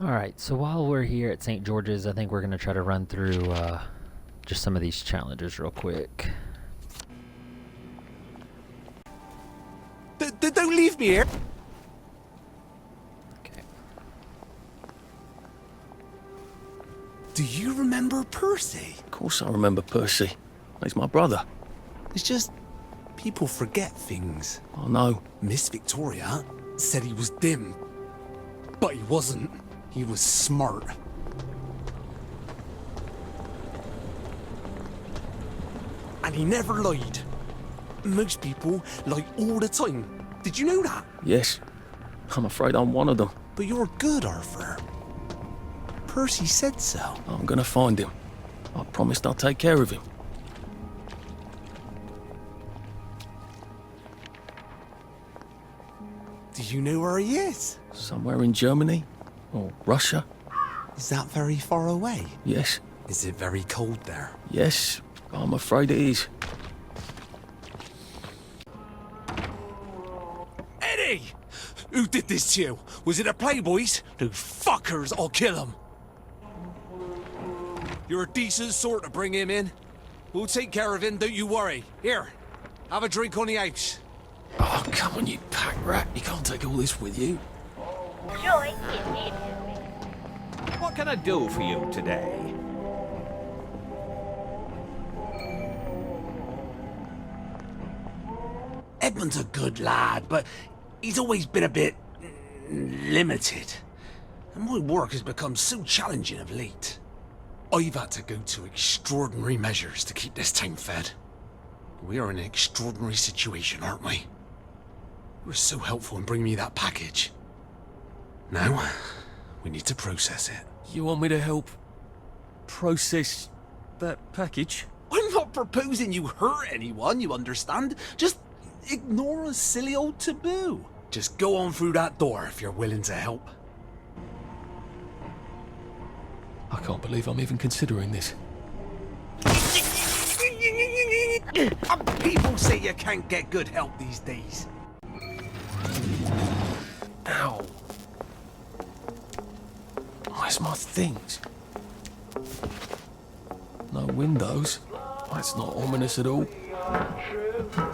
Alright, so while we're here at St. George's, I think we're going to try to run through just some of these challenges real quick. Don't leave me here! Okay. Do you remember Percy? Of course I remember Percy. He's my brother. It's just... people forget things. Oh no. Miss Victoria said he was dim. But he wasn't. He was smart. And he never lied. Most people lie all the time. Did you know that? Yes. I'm afraid I'm one of them. But you're good, Arthur. Percy said so. I'm gonna find him. I promised I'll take care of him. Do you know where he is? Somewhere in Germany? Or Russia? Is that very far away? Yes. Is it very cold there? Yes. I'm afraid it is. Eddie! Who did this to you? Was it the Playboys? Those fuckers, I'll kill them. You're a decent sort to bring him in. We'll take care of him, don't you worry. Here, have a drink on the house. Oh, come on, you pack rat. You can't take all this with you. Joy indeed. What can I do for you today? Edmund's a good lad, but he's always been a bit... limited. And my work has become so challenging of late. I've had to go to extraordinary measures to keep this town fed. We are in an extraordinary situation, aren't we? You were so helpful in bringing me that package. Now, we need to process it. You want me to help process that package? I'm not proposing you hurt anyone, you understand? Just ignore a silly old taboo. Just go on through that door if you're willing to help. I can't believe I'm even considering this. People say you can't get good help these days. Ow. Where's my things? No windows. That's not ominous at all.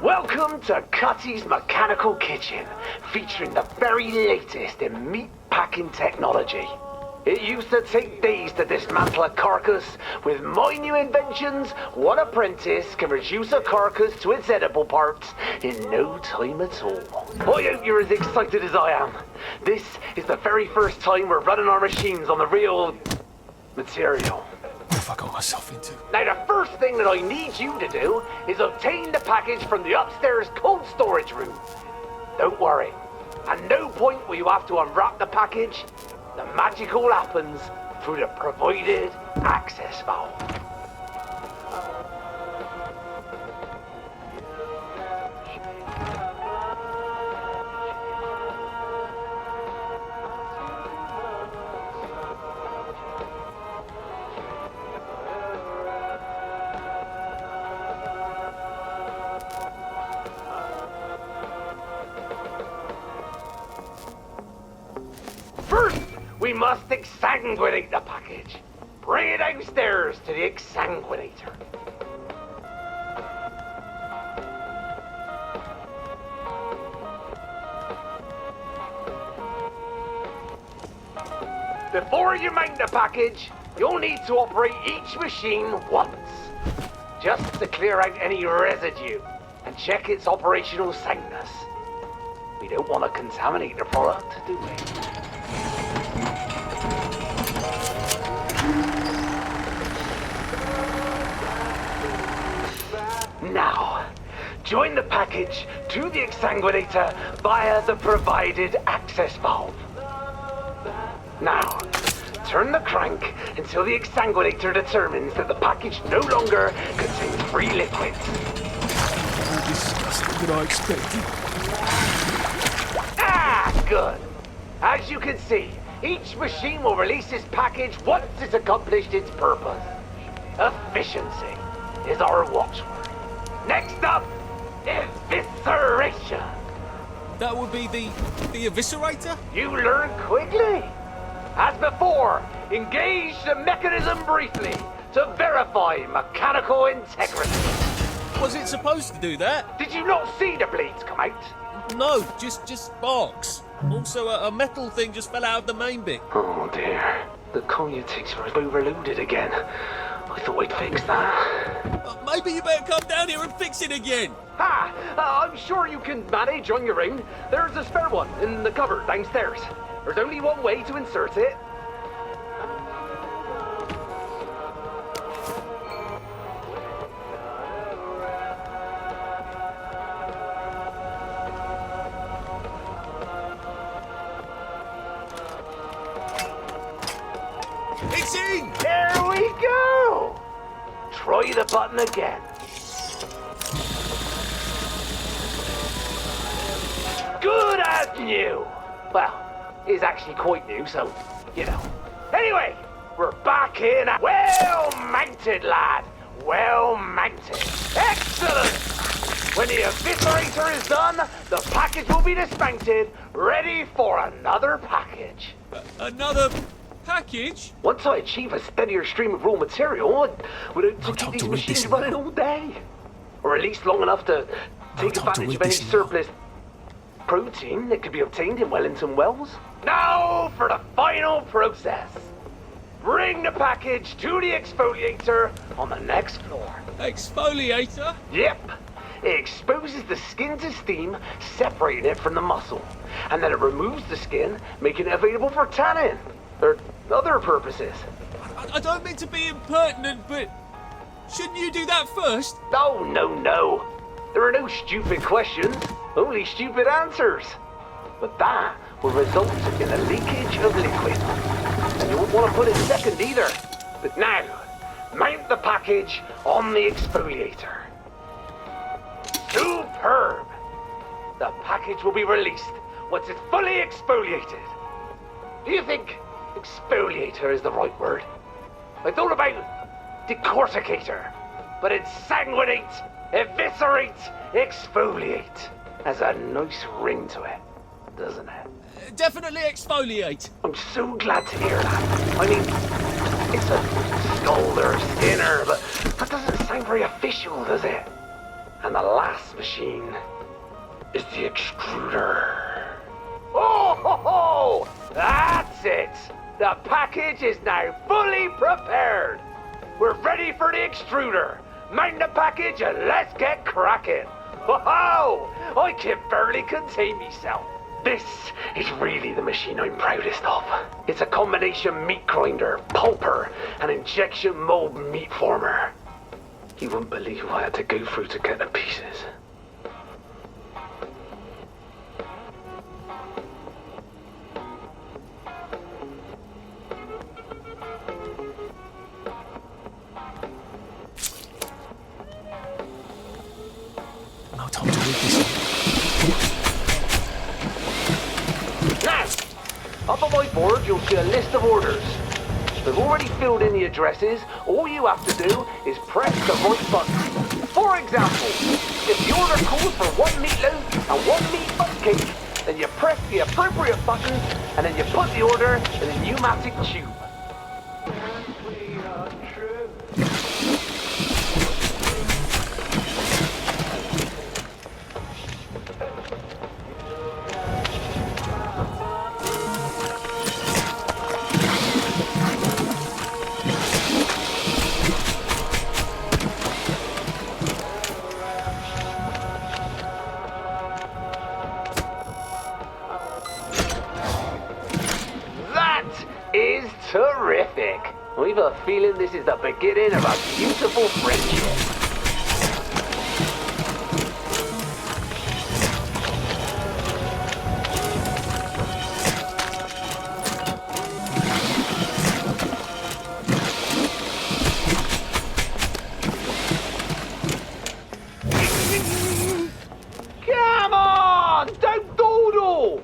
Welcome to Cutty's Mechanical Kitchen, featuring the very latest in meat packing technology. It used to take days to dismantle a carcass. With my new inventions, one apprentice can reduce a carcass to its edible parts in no time at all. I hope you're as excited as I am. This is the very first time we're running our machines on the real material. What have I got myself into? Now, the first thing that I need you to do is obtain the package from the upstairs cold storage room. Don't worry. At no point will you have to unwrap the package. The magic all happens through the provided access valve. First, we must exsanguinate the package. Bring it downstairs to the exsanguinator. Before you mount the package, you'll need to operate each machine once, just to clear out any residue and check its operational soundness. We don't want to contaminate the product, do we? Now, join the package to the exsanguinator via the provided access valve. Now, turn the crank until the exsanguinator determines that the package no longer contains free liquids. More disgusting than I expected. Ah, good. As you can see, each machine will release its package once it's accomplished its purpose. Efficiency is our watchword. Next up, evisceration. That would be the eviscerator? You learn quickly. As before. 4, engage the mechanism briefly to verify mechanical integrity. Was it supposed to do that? Did you not see the blades come out? No, just sparks. Also, a metal thing just fell out of the main bit. Oh dear, the commutator is overloaded again. I thought I'd fix that. Maybe you better come down here and fix it again. I'm sure you can manage on your own. There's a spare one in the cupboard downstairs. There's only one way to insert it. It's in! There we go! Try the button again. Good as new! Well, it's actually quite new, so, you know. Anyway, we're back in. Well mounted, lad. Well mounted. Excellent! When the eviscerator is done, the package will be dismounted, ready for another package. Another package? Once I achieve a steadier stream of raw material, I would aim to I'll keep talk these to Rick machines this running all day. Or at least long enough to take talk to advantage Rick of any this now. surplus protein that could be obtained in Wellington Wells. Now for the final process. Bring the package to the exfoliator on the next floor. Exfoliator? Yep. It exposes the skin to steam, separating it from the muscle. And then it removes the skin, making it available for tanning. Or other purposes. I don't mean to be impertinent, but shouldn't you do that first? Oh, no. There are no stupid questions, only stupid answers. But that will result in a leakage of liquid. And you won't want to put it second either. But now, mount the package on the exfoliator. Superb! The package will be released once it's fully exfoliated. Do you think exfoliator is the right word? I thought about decorticator, but it's sanguinate, eviscerate, exfoliate. Has a nice ring to it, doesn't it? Definitely exfoliate. I'm so glad to hear that. I mean, it's a Scolder Skinner, but that doesn't sound very official, does it? And the last machine is the extruder. Oh, ho, ho! That's it! The package is now fully prepared. We're ready for the extruder. Mount the package and let's get cracking. Ho, ho! I can barely contain myself. This is really the machine I'm proudest of. It's a combination meat grinder, pulper, and injection mold meat former. You wouldn't believe what I had to go through to get the pieces. I'll talk to Rick this Now, up on my board you'll see a list of orders. I've already filled in the addresses. All you have to do is press the right button. For example, if the order calls for 1 meatloaf and 1 meat butt cake, then you press the appropriate button and then you put the order in a pneumatic tube. Is terrific. I've a feeling this is the beginning of a beautiful friendship. Come on! Don't dawdle!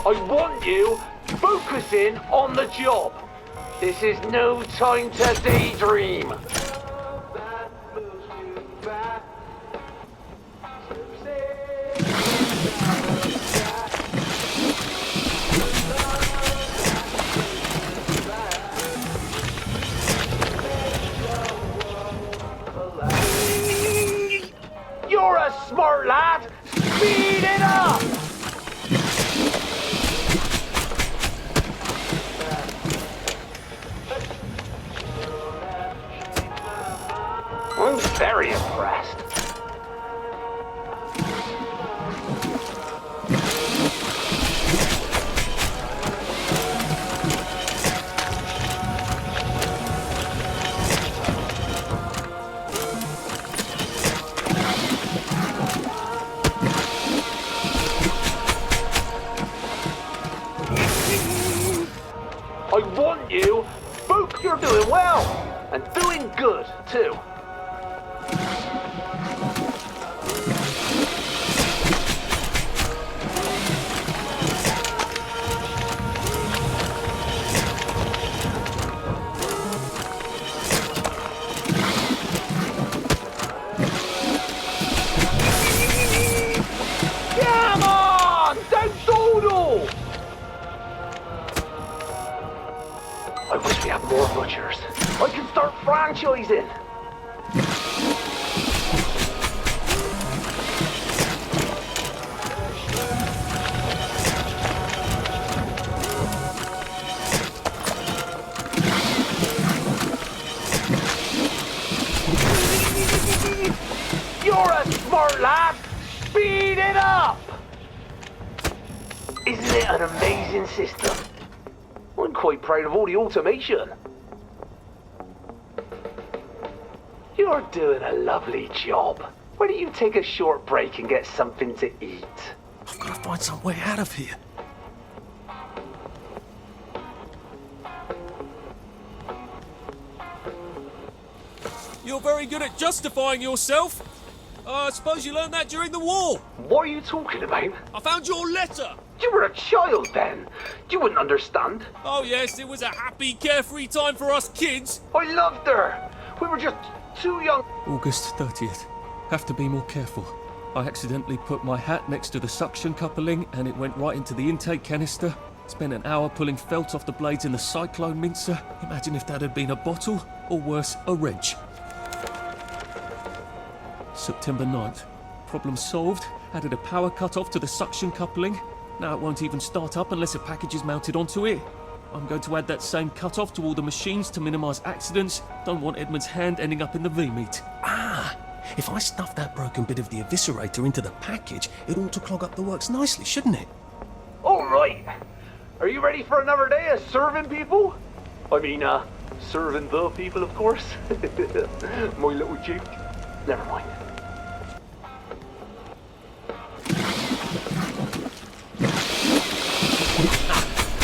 I want you focusing on the job. This is no time to daydream. You're a smart lad. Speed it up. I'm very impressed. I want you. Book, you're doing well. And doing good, too. Come on! Don't dawdle! I wish we had more butchers. I can start franchising. You're a smart lad. Speed it up. Isn't it an amazing system? I'm quite proud of all the automation. You're doing a lovely job. Why don't you take a short break and get something to eat? I've got to find some way out of here. You're very good at justifying yourself. I suppose you learned that during the war. What are you talking about? I found your letter. You were a child then. You wouldn't understand. Oh yes, it was a happy, carefree time for us kids. I loved her. We were just too young. August 30th. Have to be more careful. I accidentally put my hat next to the suction coupling and it went right into the intake canister. Spent an hour pulling felt off the blades in the cyclone mincer. Imagine if that had been a bottle, or worse, a wrench. September 9th. Problem solved. Added a power cut-off to the suction coupling. Now it won't even start up unless a package is mounted onto it. I'm going to add that same cut-off to all the machines to minimise accidents. Don't want Edmund's hand ending up in the V-meat. Ah! If I stuff that broken bit of the eviscerator into the package, it ought to clog up the works nicely, shouldn't it? All right. Are you ready for another day of serving people? I mean, serving the people, of course. My little joke. Never mind.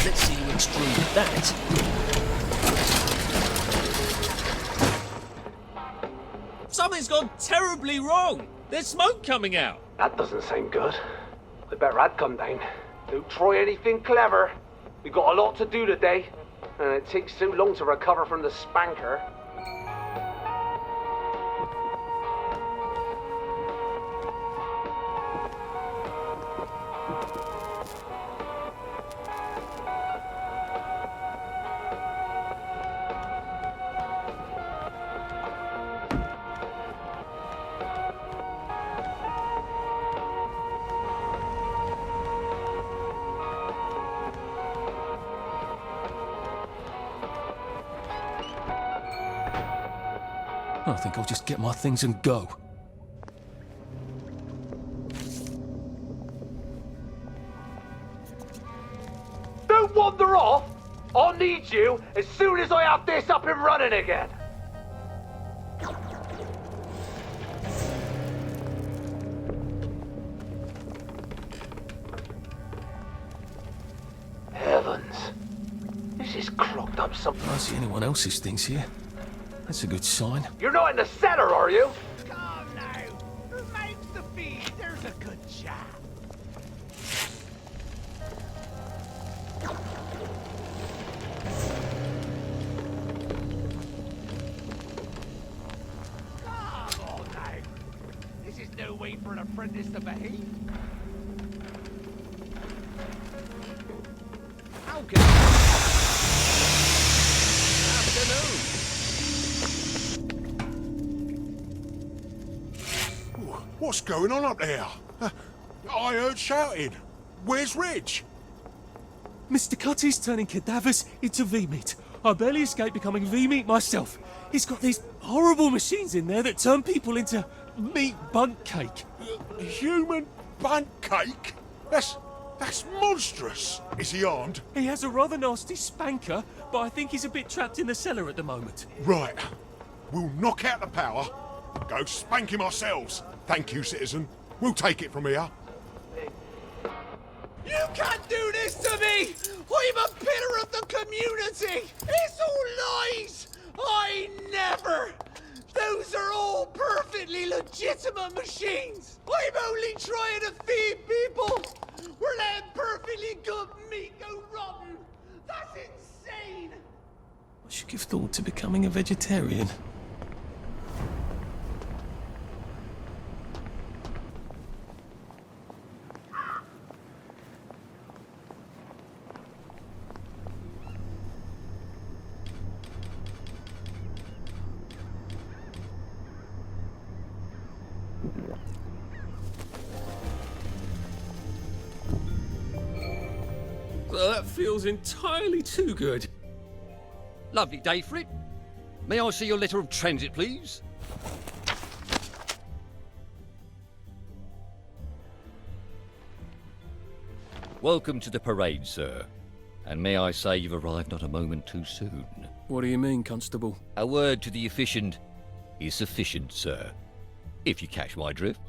Let's see you extrude that. Something's gone terribly wrong. There's smoke coming out. That doesn't sound good. I better I'd come down. Don't try anything clever. We've got a lot to do today, and it takes so long to recover from the spanker. I think I'll just get my things and go. Don't wander off! I'll need you as soon as I have this up and running again! Heavens. This is clogged up something. I don't see anyone else's things here. That's a good sign. You're not in the cellar, are you? Come now. Who makes the feed? There's a good chap. an apprentice to behave? How can Afternoon. What's going on up there? I heard shouting. Where's Rich? Mr. Cutty's turning cadavers into V-meat. I barely escaped becoming V-meat myself. He's got these horrible machines in there that turn people into meat bunk cake. Human bun cake? That's monstrous. Is he armed? He has a rather nasty spanker, but I think he's a bit trapped in the cellar at the moment. Right. We'll knock out the power. Go spank him ourselves. Thank you, citizen. We'll take it from here. You can't do this to me! I'm a pillar of the community! It's all lies! I never! Those are all perfectly legitimate machines! I'm only trying to feed people! We're letting perfectly good meat go rotten! That's insane! I should give thought to becoming a vegetarian. Well, that feels entirely too good. Lovely day for it. May I see your letter of transit, please? Welcome to the parade, sir. And may I say you've arrived not a moment too soon. What do you mean, Constable? A word to the efficient is sufficient, sir. If you catch my drift.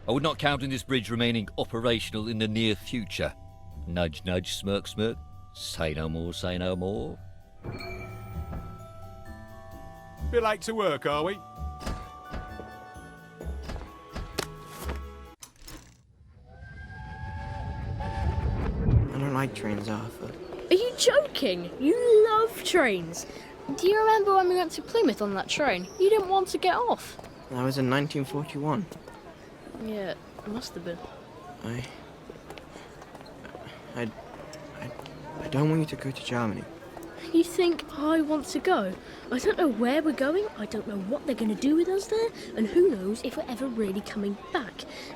I would not count on this bridge remaining operational in the near future. Nudge, nudge, smirk, smirk. Say no more, say no more. Bit late to work, are we? I don't like trains, Arthur. Are you joking? You love trains. Do you remember when we went to Plymouth on that train? You didn't want to get off. That was in 1941. Yeah, it must have been. I don't want you to go to Germany. You think I want to go? I don't know where we're going, I don't know what they're going to do with us there, and who knows if we're ever really coming back.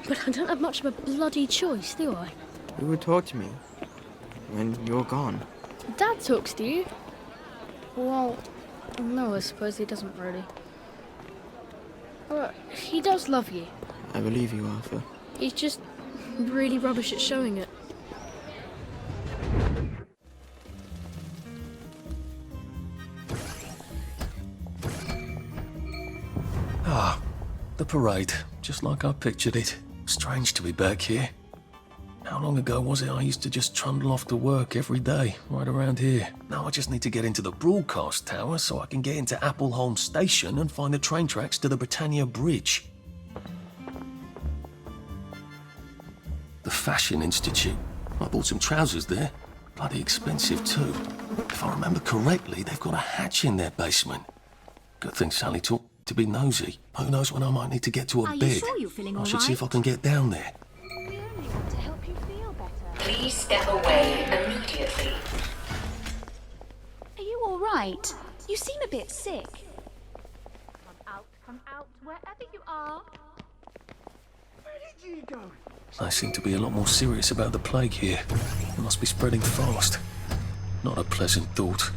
But I don't have much of a bloody choice, do I? Who would talk to me when you're gone? Dad talks to you. Well, no, I suppose he doesn't really. But he does love you. I believe you, Arthur. He's just really rubbish at showing it. Ah, the parade, just like I pictured it. Strange to be back here. How long ago was it I used to just trundle off to work every day, right around here? Now I just need to get into the broadcast tower so I can get into Appleholm Station and find the train tracks to the Britannia Bridge. The Fashion Institute. I bought some trousers there. Bloody expensive too. If I remember correctly, they've got a hatch in their basement. Good thing Sally taught me to be nosy. Who knows when I might need to get to a bed. Are you sure you're feeling all I should see if I right? can get down there. We only want to help you feel better. Please step away immediately. Are you all right? You seem a bit sick. Come out, wherever you are. Where did you go? They seem to be a lot more serious about the plague here. It must be spreading fast. Not a pleasant thought.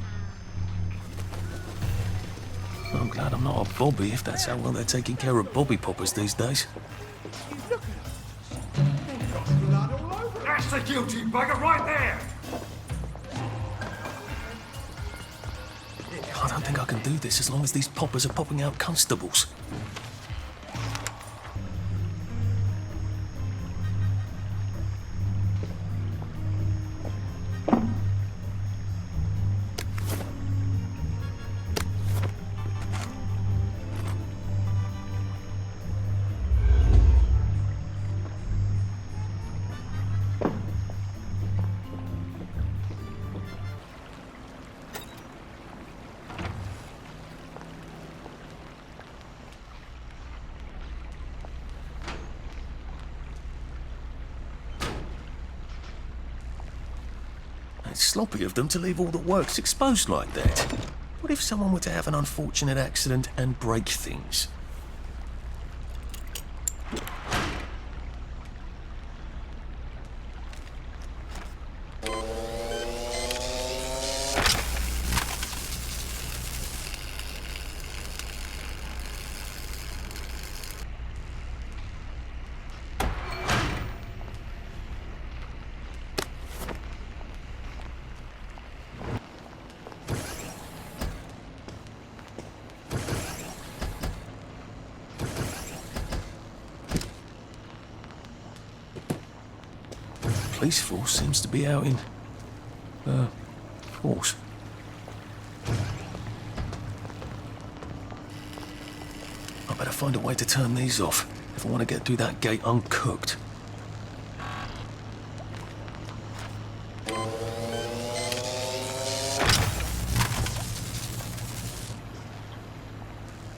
I'm glad I'm not a Bobby if that's how well they're taking care of Bobby Poppers these days. That's the guilty bugger right there! I don't think I can do this as long as these poppers are popping out constables. It's sloppy of them to leave all the works exposed like that. What if someone were to have an unfortunate accident and break things? Police force seems to be out in force. I better find a way to turn these off if I want to get through that gate uncooked.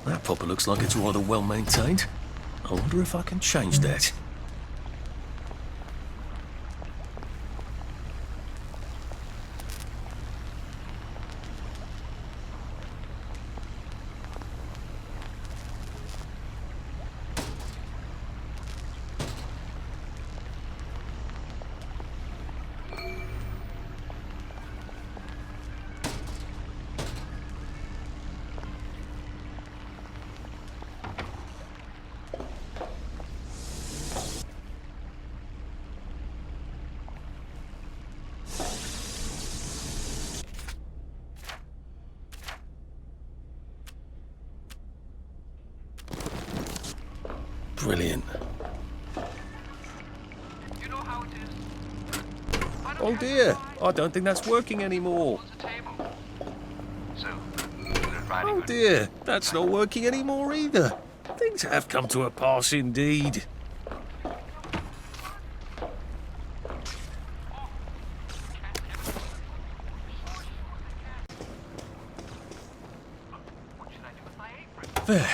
That popper looks like it's rather well maintained. I wonder if I can change that. Brilliant. Oh dear, I don't think that's working anymore. Oh dear, that's not working anymore either. Things have come to a pass indeed. There.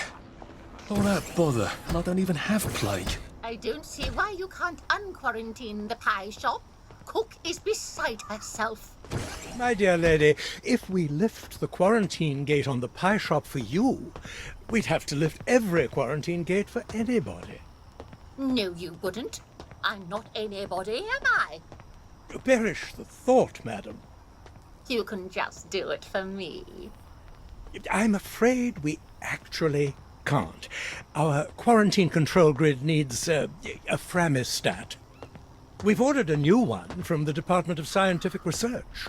All that bother, and I don't even have plague. I don't see why you can't unquarantine the pie shop. Cook is beside herself. My dear lady, if we lift the quarantine gate on the pie shop for you, we'd have to lift every quarantine gate for anybody. No, you wouldn't. I'm not anybody, am I? Perish the thought, madam. You can just do it for me. I'm afraid we actually can't. Our quarantine control grid needs a framistat. We've ordered a new one from the Department of Scientific Research.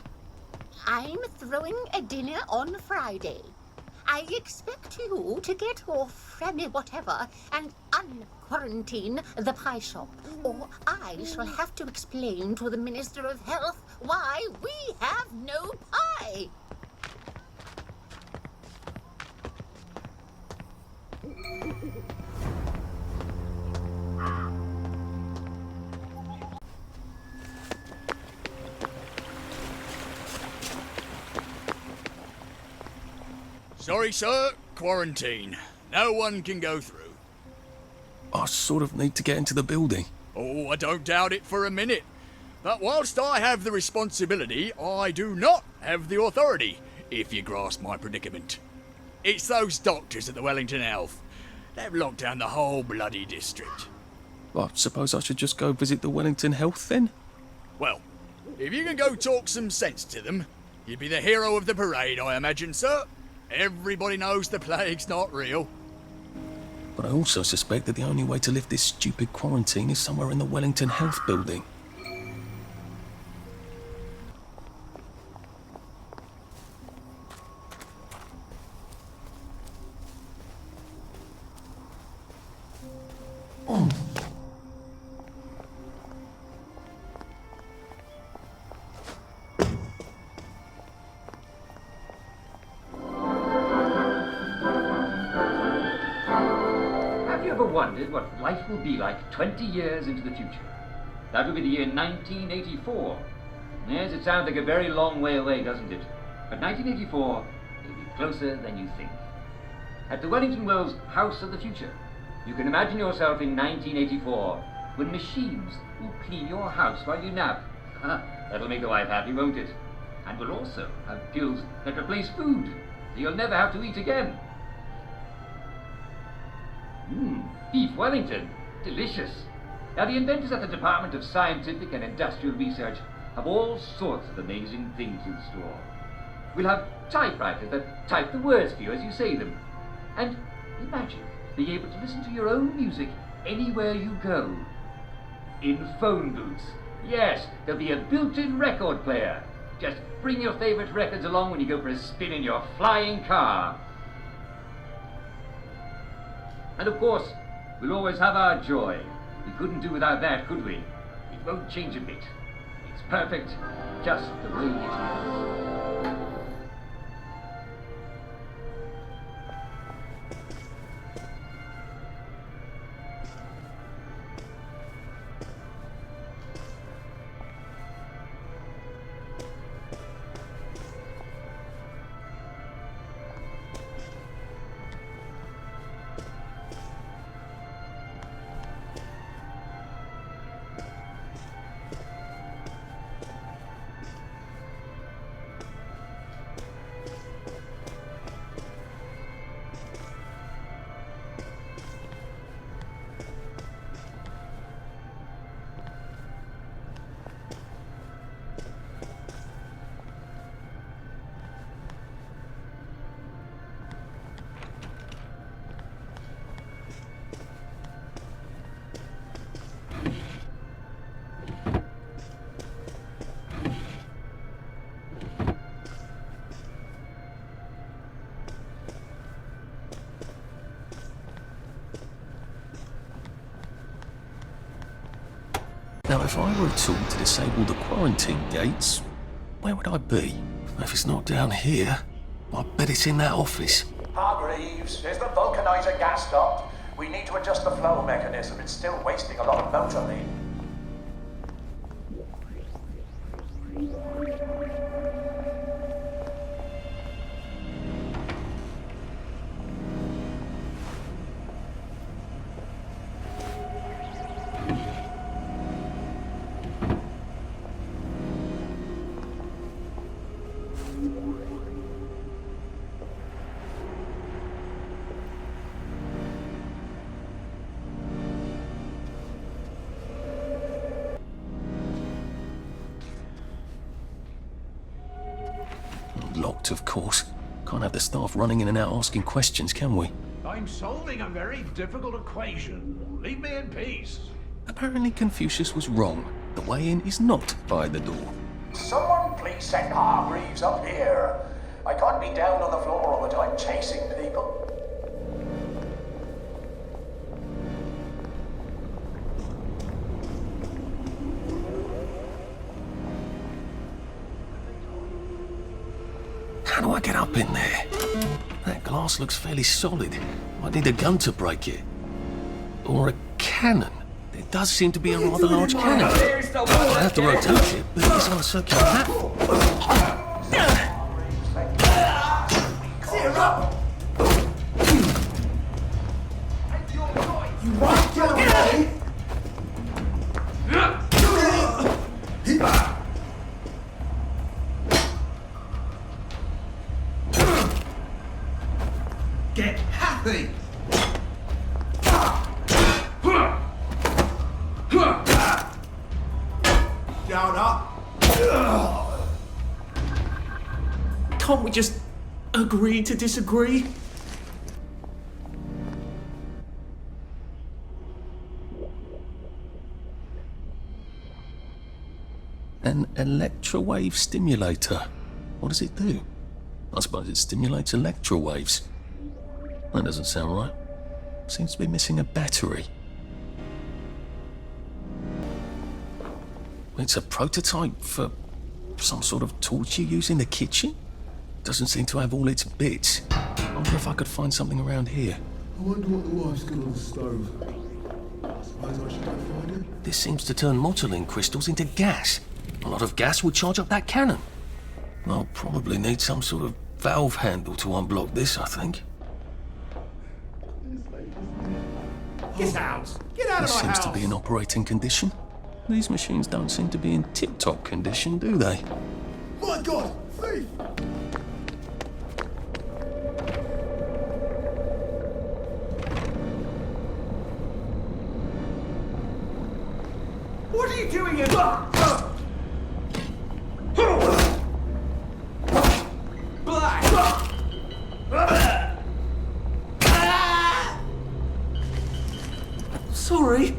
I'm throwing a dinner on Friday. I expect you to get your Frammy whatever and unquarantine the pie shop, or I shall have to explain to the Minister of Health why we have no pie. Sorry, sir. Quarantine. No one can go through. I sort of need to get into the building. Oh, I don't doubt it for a minute. But whilst I have the responsibility, I do not have the authority, if you grasp my predicament. It's those doctors at the Wellington Health. They've locked down the whole bloody district. I suppose I should just go visit the Wellington Health then? Well, if you can go talk some sense to them, you'd be the hero of the parade, I imagine, sir. Everybody knows the plague's not real. But I also suspect that the only way to lift this stupid quarantine is somewhere in the Wellington Health building. Wondered what life will be like 20 years into the future. That will be the year 1984. Yes, it sounds like a very long way away, doesn't it? But 1984 will be closer than you think. At the Wellington Wells House of the Future, you can imagine yourself in 1984 when machines will clean your house while you nap. That'll make the wife happy, won't it? And we'll also have pills that replace food, so you'll never have to eat again. Beef Wellington. Delicious. Now, the inventors at the Department of Scientific and Industrial Research have all sorts of amazing things in store. We'll have typewriters that type the words for you as you say them. And imagine being able to listen to your own music anywhere you go. In phone booths. Yes, there'll be a built-in record player. Just bring your favorite records along when you go for a spin in your flying car. And of course, we'll always have our joy. We couldn't do without that, could we? It won't change a bit. It's perfect, just the way it is. Now, if I were at all to disable the quarantine gates, where would I be? If it's not down here, I bet it's in that office. Hargreaves, is the vulcanizer gas stopped? We need to adjust the flow mechanism. It's still wasting a lot of motor lead. Locked, of course. Can't have the staff running in and out asking questions, can we? I'm solving a very difficult equation. Leave me in peace. Apparently Confucius was wrong. The way in is not by the door. Someone please send Hargreaves up here. I can't be down on the floor all the time chasing people. How do I get up in there? That glass looks fairly solid. Might need a gun to break it. Or a cannon. There does seem to be a rather large cannon. I have to rotate it, but it's on a circular platform. You won't get away! Get happy! Down up! Can't we just agree to disagree? An electrowave stimulator. What does it do? I suppose it stimulates electrowaves. That doesn't sound right. Seems to be missing a battery. It's a prototype for some sort of torch you use in the kitchen? Doesn't seem to have all its bits. I wonder if I could find something around here. I wonder what the wife's got on the stove. Suppose I should go find it. This seems to turn motoline crystals into gas. A lot of gas would charge up that cannon. I'll probably need some sort of valve handle to unblock this, I think. Get out! Get out This of my seems house! to be in operating condition. These machines don't seem to be in tip-top condition, do they? My God! Thief! What are you doing here? Sorry.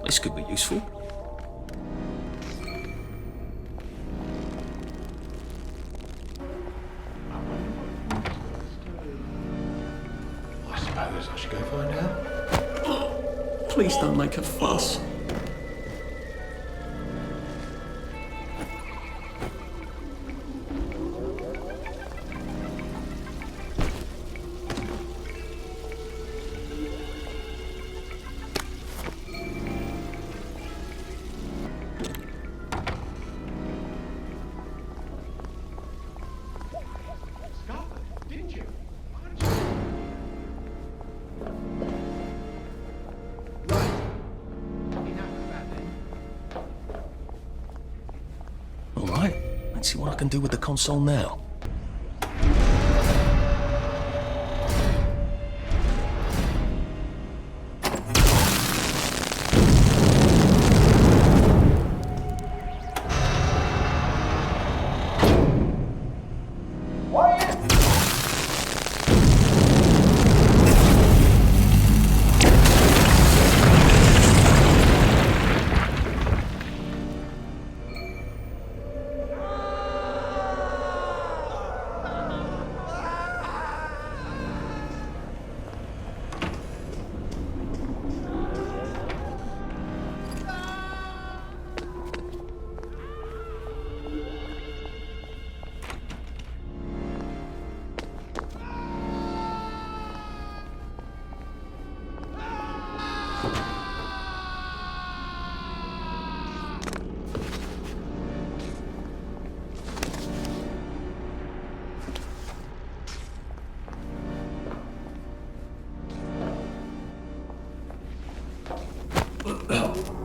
This could be useful. I suppose I should go find out. Please don't make a fuss. All right, let's see what I can do with the console now.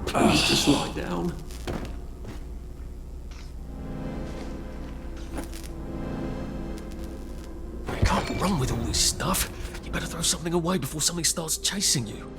Please just lie down. You can't run with all this stuff. You better throw something away before something starts chasing you.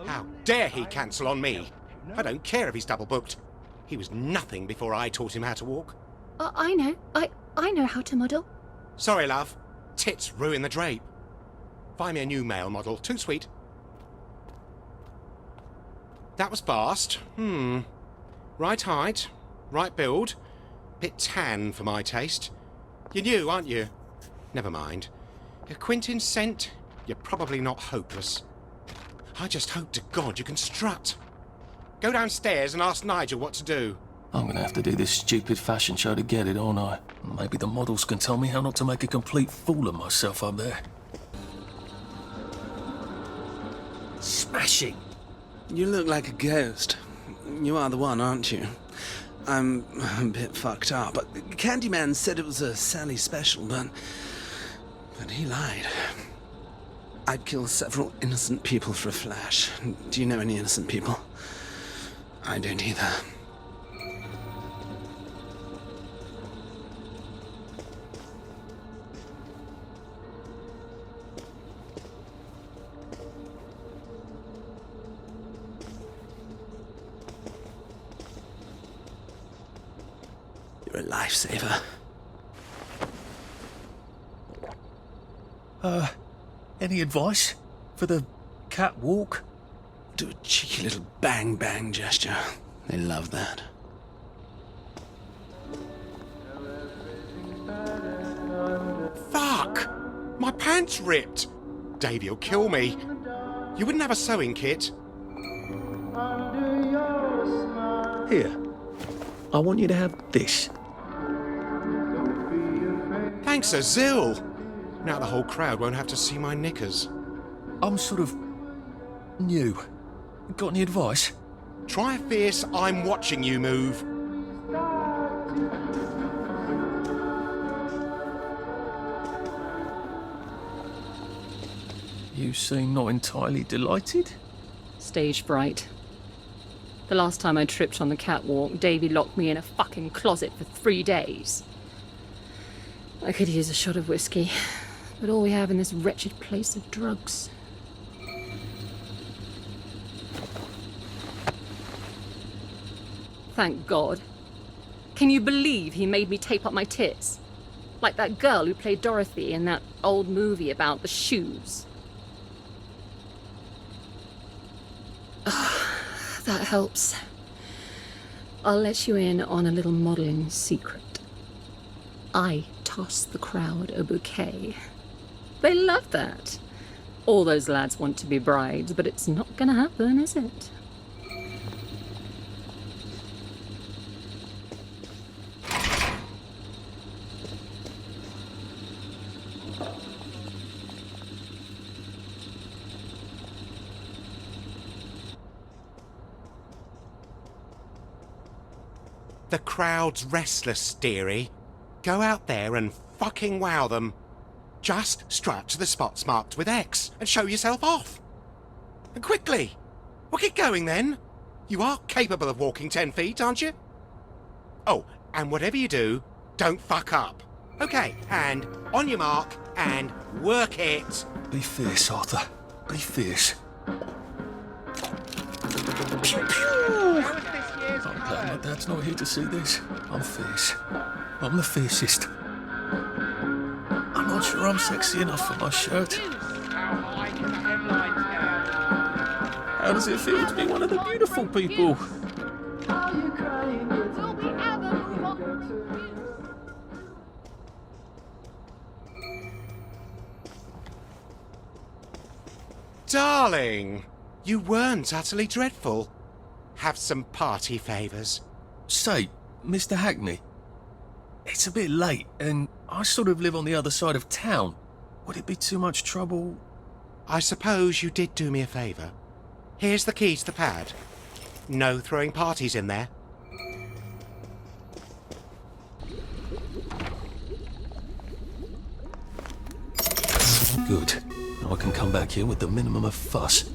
How dare he cancel on me? I don't care if he's double booked. He was nothing before I taught him how to walk. I know. I know how to model. Sorry, love. Tits ruin the drape. Find me a new male model. Too sweet. That was fast. Right height. Right build. Bit tan for my taste. You're new, aren't you? Never mind. If Quentin's sent, you're probably not hopeless. I just hope to God you can strut. Go downstairs and ask Nigel what to do. I'm gonna have to do this stupid fashion show to get it, aren't I? Maybe the models can tell me how not to make a complete fool of myself up there. Smashing! You look like a ghost. You are the one, aren't you? I'm a bit fucked up. Candyman said it was a Sally special, but he lied. I'd kill several innocent people for a flash. Do you know any innocent people? I don't either. You're a lifesaver. Any advice for the catwalk? Do a cheeky little bang-bang gesture. They love that. Fuck! My pants ripped! Davy'll kill me. You wouldn't have a sewing kit? Here. I want you to have this. Thanks a zill! Now the whole crowd won't have to see my knickers. I'm sort of new. Got any advice? Try a fierce I'm watching you move. You seem not entirely delighted. Stage fright. The last time I tripped on the catwalk, Davy locked me in a fucking closet for 3 days. I could use a shot of whiskey, but all we have in this wretched place are drugs. Thank God. Can you believe he made me tape up my tits? Like that girl who played Dorothy in that old movie about the shoes. That helps. I'll let you in on a little modelling secret. I tossed the crowd a bouquet. They love that. All those lads want to be brides, but it's not gonna happen, is it? The crowd's restless, dearie. Go out there and fucking wow them. Just strut to the spots marked with X and show yourself off. And quickly. Well, get going then. You are capable of walking 10 feet, aren't you? Oh, and whatever you do, don't fuck up. Okay, and on your mark, and work it. Be fierce, Arthur. Be fierce. Pew, pew. I'm glad my dad's not here to see this. I'm fierce. I'm the fiercest. I'm not sure I'm sexy enough for my shirt. How does it feel to be one of the beautiful people? Darling, you weren't utterly dreadful. Have some party favours. Say, Mr. Hackney, it's a bit late, and I sort of live on the other side of town. Would it be too much trouble? I suppose you did do me a favour. Here's the key to the pad. No throwing parties in there. Good. Now I can come back here with the minimum of fuss.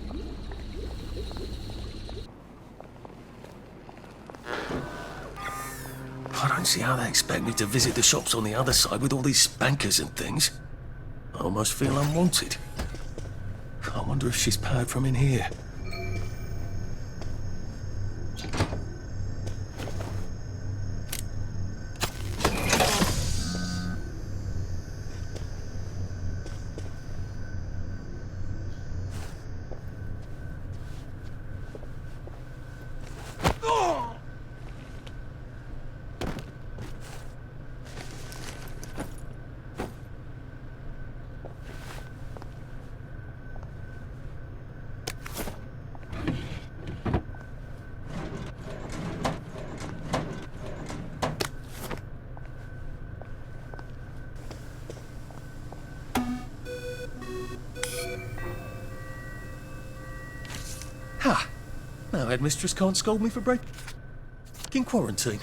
I don't see how they expect me to visit the shops on the other side with all these spankers and things. I almost feel unwanted. I wonder if she's powered from in here. Ha! Now headmistress can't scold me for breaking quarantine.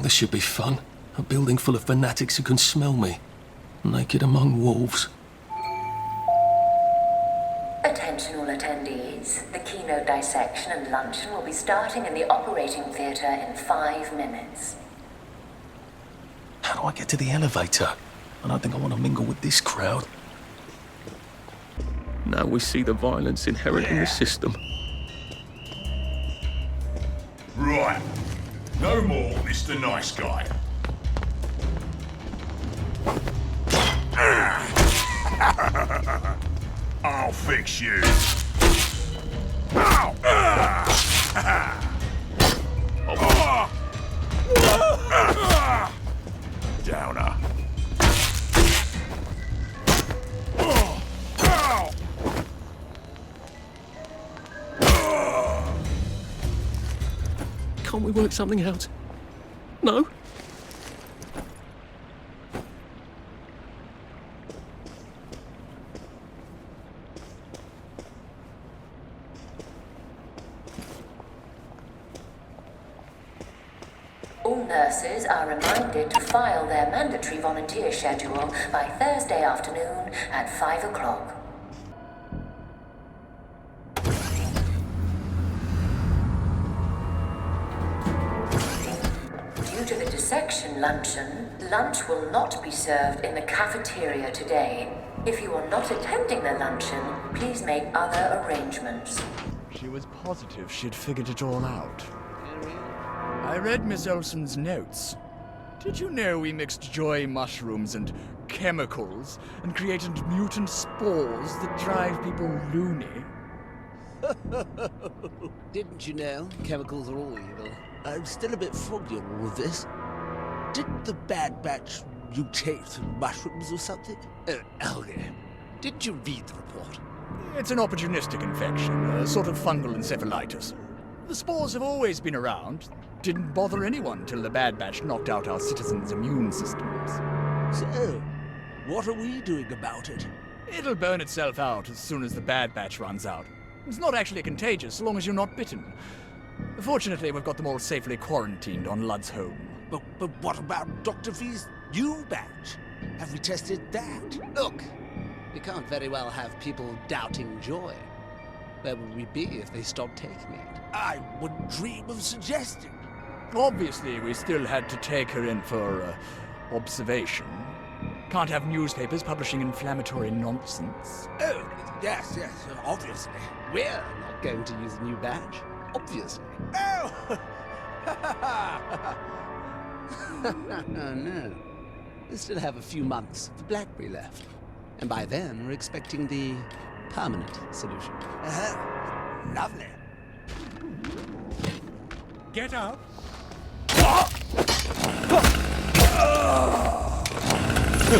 this should be fun. A building full of fanatics who can smell me. Naked among wolves. Attention all attendees. The keynote dissection and luncheon will be starting in the operating theatre in 5 minutes. How do I get to the elevator? I don't think I want to mingle with this crowd. Now we see the violence inherent in the system. Right. No more, Mr. Nice Guy. I'll fix you. Ow! Downer. Can't we work something out? No? All nurses are reminded to file their mandatory volunteer schedule by Thursday afternoon at 5 o'clock. Due to the dissection luncheon, lunch will not be served in the cafeteria today. If you are not attending the luncheon, please make other arrangements. She was positive she'd figured it all out. I read Miss Olsen's notes. Did you know we mixed joy mushrooms and chemicals and created mutant spores that drive people loony? Didn't you know chemicals are all evil? I'm still a bit foggy on all of this. Didn't the Bad Batch mutate mushrooms or something? Elgar, did you read the report? It's an opportunistic infection, a sort of fungal encephalitis. The spores have always been around. Didn't bother anyone till the Bad Batch knocked out our citizens' immune systems. So, what are we doing about it? It'll burn itself out as soon as the Bad Batch runs out. It's not actually contagious, so long as you're not bitten. Fortunately, we've got them all safely quarantined on Ludd's home. But what about Dr. V's new batch? Have we tested that? Look, we can't very well have people doubting joy. Where would we be if they stopped taking it? I wouldn't dream of suggesting. Obviously, we still had to take her in for observation. Can't have newspapers publishing inflammatory nonsense. Oh, yes, obviously. We're not going to use a new batch. Obviously. Oh! No. We still have a few months of the BlackBerry left. And by then, we're expecting the permanent solution. Lovely. Get up. You're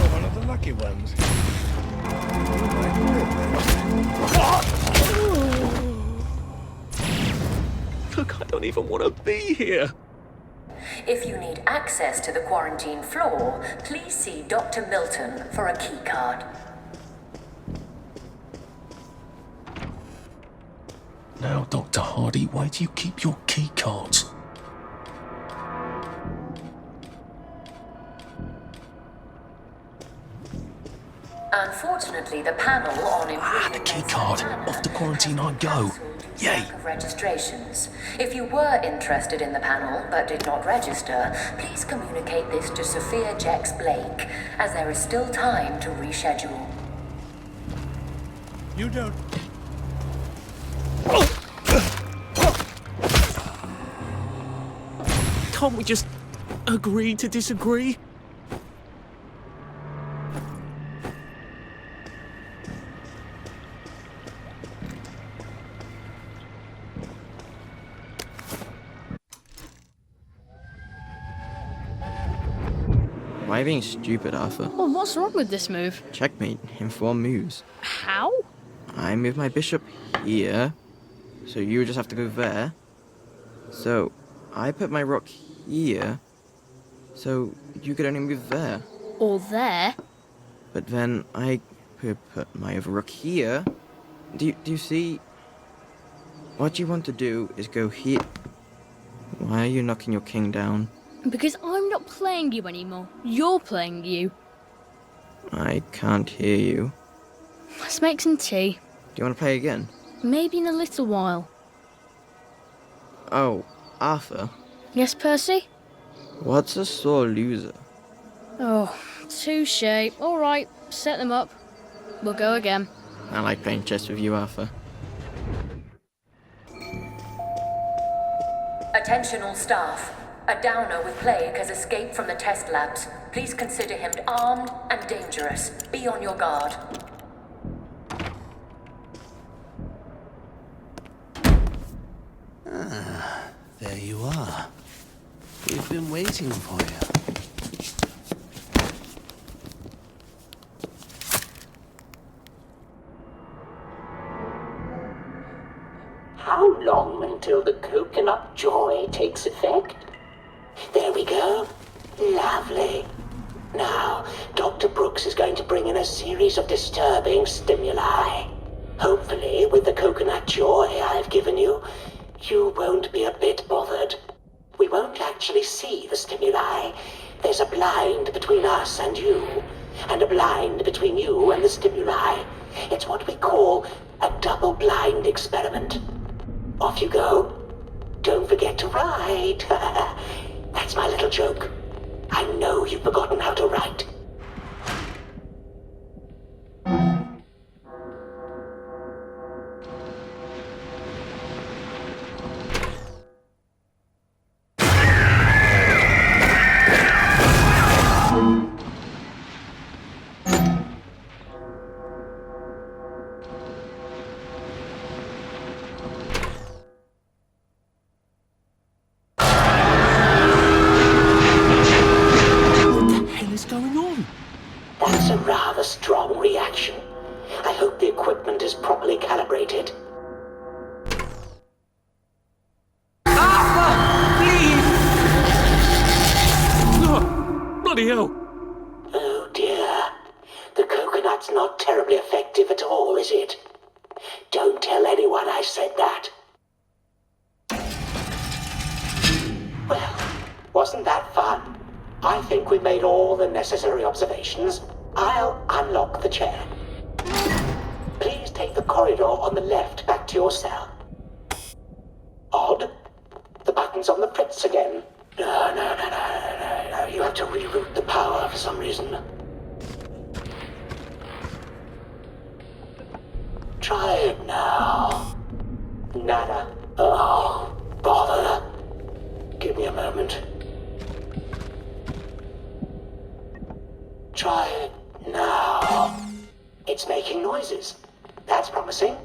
one of the lucky ones. Look, I don't even want to be here. If you need access to the quarantine floor, please see Dr. Milton for a keycard. Now, Dr. Hardy, where do you keep your key cards? Unfortunately, the panel on the key card. Off to quarantine I go. Yay! Of registrations. If you were interested in the panel but did not register, please communicate this to Sophia Jex Blake, as there is still time to reschedule. You don't. Can't we just agree to disagree? Why are you being stupid, Arthur? Well, what's wrong with this move? Checkmate in 4 moves. How? I move my bishop here, so you just have to go there. So I put my rook here, so you could only move there. Or there? But then I could put my other rook here. Do you see? What you want to do is go here. Why are you knocking your king down? Because I'm not playing you anymore. You're playing you. I can't hear you. Let's make some tea. Do you want to play again? Maybe in a little while. Oh, Arthur. Yes, Percy? What's a sore loser? Oh, touche. All right, set them up. We'll go again. I like playing chess with you, Arthur. Attention all staff. A downer with plague has escaped from the test labs. Please consider him armed and dangerous. Be on your guard. Ah, there you are. We've been waiting for you. How long until the coconut joy takes effect? There we go. Lovely. Now, Dr. Brooks is going to bring in a series of disturbing stimuli. Hopefully, with the coconut joy I've given you, you won't be a bit bothered. We won't actually see the stimuli. There's a blind between us and you, and a blind between you and the stimuli. It's what we call a double-blind experiment. Off you go. Don't forget to write. That's my little joke. I know you've forgotten how to write. That's a rather strong reaction. I hope the equipment is properly calibrated. Oh, bloody hell! Oh dear. The coconut's not terribly effective at all, is it? Don't tell anyone I said that. Well, wasn't that fun? I think we made all the necessary observations. I'll unlock the chair. Please take the corridor on the left back to your cell. Odd. The button's on the fritz again. No. You have to reroute the power for some reason. Try it now. Nada. Oh, bother. Give me a moment. Try it now. It's making noises. That's promising.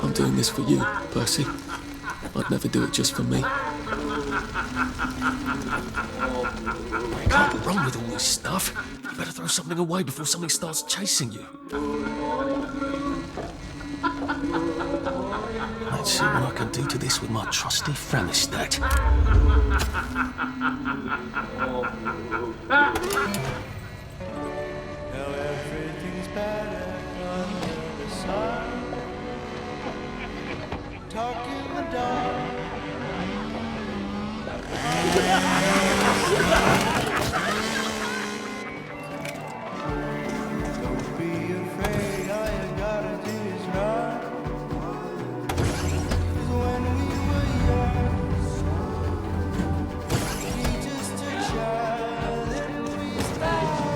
I'm doing this for you, Percy. I'd never do it just for me. You can't go wrong with all this stuff. You better throw something away before something starts chasing you. Let's see what I can do to this with my trusty Framistat. Now everything's better on the other side. Talk in the dark. Don't be afraid, all you gotta do is run. 'Cause when we were young, we just took child and we started.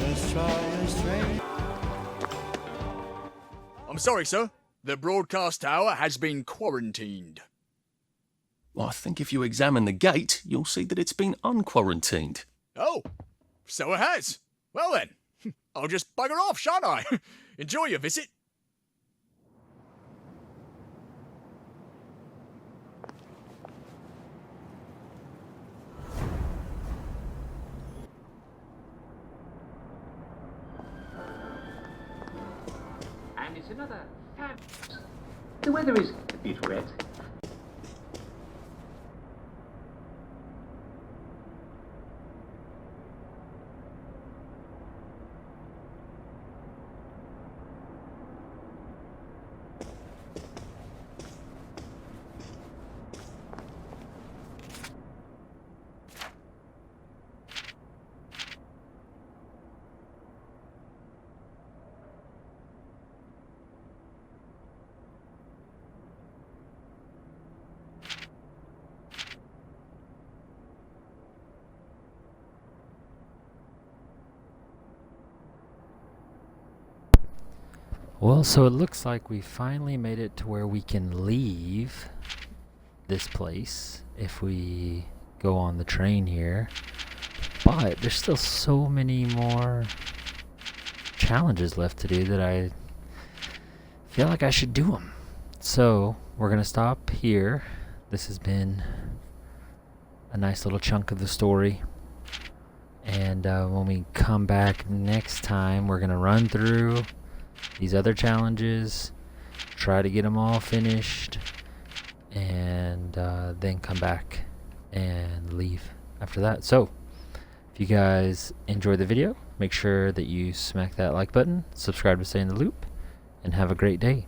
Let's try a strange. I'm sorry, sir. The broadcast tower has been quarantined. Well, I think if you examine the gate, you'll see that it's been unquarantined. Oh, so it has. Well then, I'll just bugger off, shan't I? Enjoy your visit. It's another fab. The weather is a bit wet. Well, so it looks like we finally made it to where we can leave this place if we go on the train here. But there's still so many more challenges left to do that I feel like I should do them. So we're going to stop here. This has been a nice little chunk of the story. And when we come back next time, we're going to run through these other challenges, try to get them all finished, and then come back and leave after that. So if you guys enjoyed the video, make sure that you smack that like button, subscribe to stay in the loop, and have a great day.